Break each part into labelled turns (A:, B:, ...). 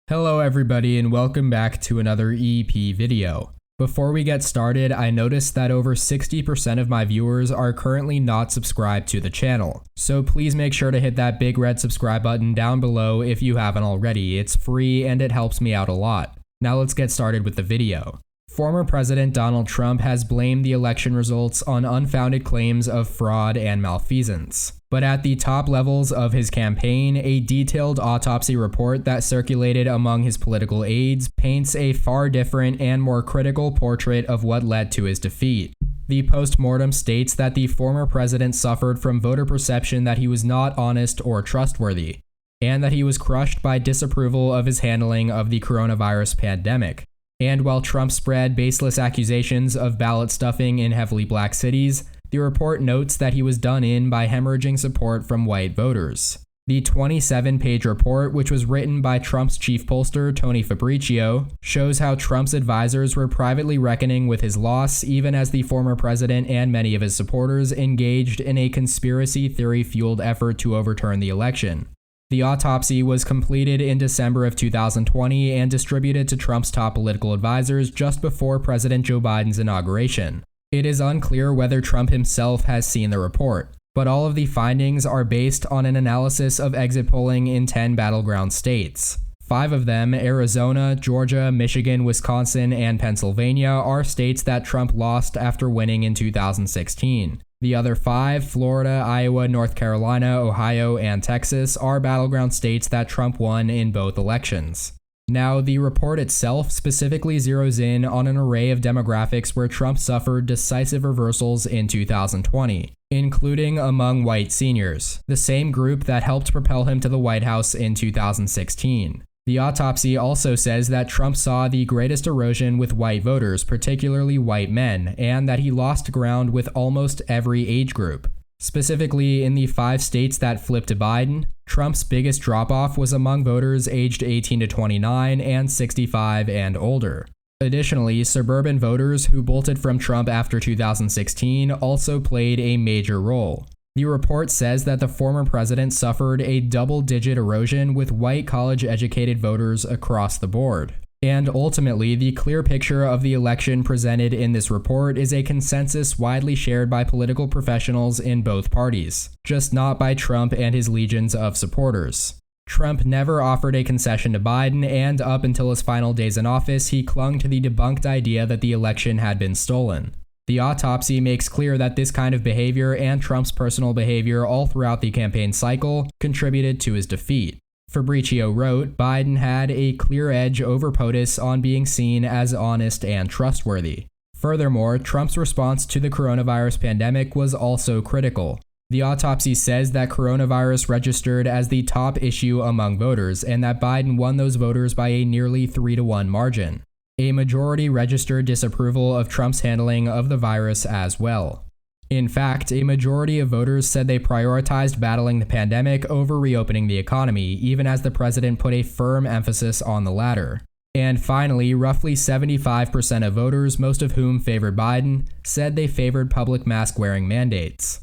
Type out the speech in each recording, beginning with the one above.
A: Hello everybody and welcome back to another EP video. Before we get started, I noticed that over 60% of my viewers are currently not subscribed to the channel. So please make sure to hit that big red subscribe button down below if you haven't already. It's free and it helps me out a lot. Now let's get started with the video. Former President Donald Trump has blamed the election results on unfounded claims of fraud and malfeasance. But at the top levels of his campaign, a detailed autopsy report that circulated among his political aides paints a far different and more critical portrait of what led to his defeat. The post-mortem states that the former president suffered from voter perception that he was not honest or trustworthy, and that he was crushed by disapproval of his handling of the coronavirus pandemic. And while Trump spread baseless accusations of ballot stuffing in heavily black cities, the report notes that he was done in by hemorrhaging support from white voters. The 27-page report, which was written by Trump's chief pollster, Tony Fabrizio, shows how Trump's advisors were privately reckoning with his loss even as the former president and many of his supporters engaged in a conspiracy theory-fueled effort to overturn the election. The autopsy was completed in December of 2020 and distributed to Trump's top political advisors just before President Joe Biden's inauguration. It is unclear whether Trump himself has seen the report, but all of the findings are based on an analysis of exit polling in 10 battleground states. 5 of them, Arizona, Georgia, Michigan, Wisconsin, and Pennsylvania, are states that Trump lost after winning in 2016. The other 5, Florida, Iowa, North Carolina, Ohio, and Texas, are battleground states that Trump won in both elections. Now, the report itself specifically zeroes in on an array of demographics where Trump suffered decisive reversals in 2020, including among white seniors, the same group that helped propel him to the White House in 2016. The autopsy also says that Trump saw the greatest erosion with white voters, particularly white men, and that he lost ground with almost every age group. Specifically, in the 5 states that flipped to Biden, Trump's biggest drop-off was among voters aged 18 to 29 and 65 and older. Additionally, suburban voters who bolted from Trump after 2016 also played a major role. The report says that the former president suffered a double-digit erosion with white college-educated voters across the board. And ultimately, the clear picture of the election presented in this report is a consensus widely shared by political professionals in both parties, just not by Trump and his legions of supporters. Trump never offered a concession to Biden, and up until his final days in office, he clung to the debunked idea that the election had been stolen. The autopsy makes clear that this kind of behavior and Trump's personal behavior all throughout the campaign cycle contributed to his defeat. Fabrizio wrote, Biden had a clear edge over POTUS on being seen as honest and trustworthy. Furthermore, Trump's response to the coronavirus pandemic was also critical. The autopsy says that coronavirus registered as the top issue among voters and that Biden won those voters by a nearly 3-to-1 margin. A majority registered disapproval of Trump's handling of the virus as well. In fact, a majority of voters said they prioritized battling the pandemic over reopening the economy, even as the president put a firm emphasis on the latter. And finally, roughly 75% of voters, most of whom favored Biden, said they favored public mask-wearing mandates.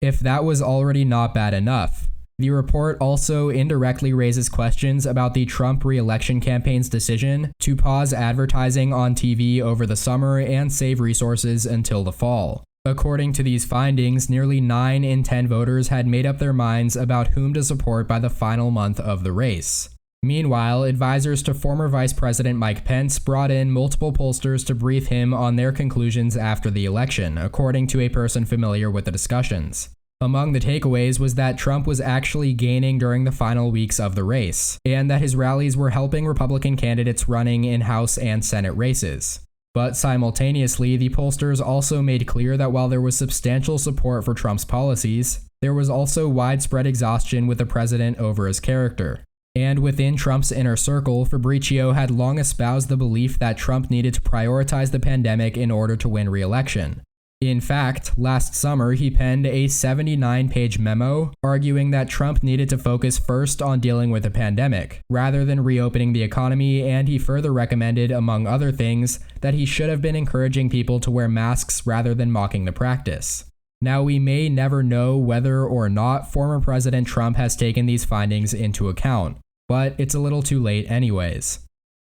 A: If that was already not bad enough, the report also indirectly raises questions about the Trump re-election campaign's decision to pause advertising on TV over the summer and save resources until the fall. According to these findings, nearly 9 in 10 voters had made up their minds about whom to support by the final month of the race. Meanwhile, advisors to former Vice President Mike Pence brought in multiple pollsters to brief him on their conclusions after the election, according to a person familiar with the discussions. Among the takeaways was that Trump was actually gaining during the final weeks of the race, and that his rallies were helping Republican candidates running in House and Senate races. But simultaneously, the pollsters also made clear that while there was substantial support for Trump's policies, there was also widespread exhaustion with the president over his character. And within Trump's inner circle, Fabrizio had long espoused the belief that Trump needed to prioritize the pandemic in order to win re-election. In fact, last summer, he penned a 79-page memo arguing that Trump needed to focus first on dealing with the pandemic, rather than reopening the economy, and he further recommended, among other things, that he should have been encouraging people to wear masks rather than mocking the practice. Now, we may never know whether or not former President Trump has taken these findings into account, but it's a little too late anyways.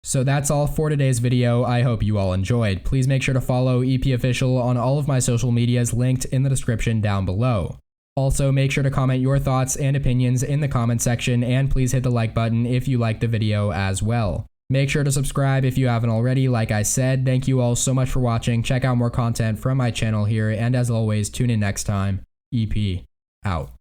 A: So that's all for today's video. I hope you all enjoyed. Please make sure to follow EP Official on all of my social medias linked in the description down below. Also, make sure to comment your thoughts and opinions in the comment section, and please hit the like button if you liked the video as well. Make sure to subscribe if you haven't already, like I said. Thank you all so much for watching. Check out more content from my channel here, and as always, tune in next time. EP out.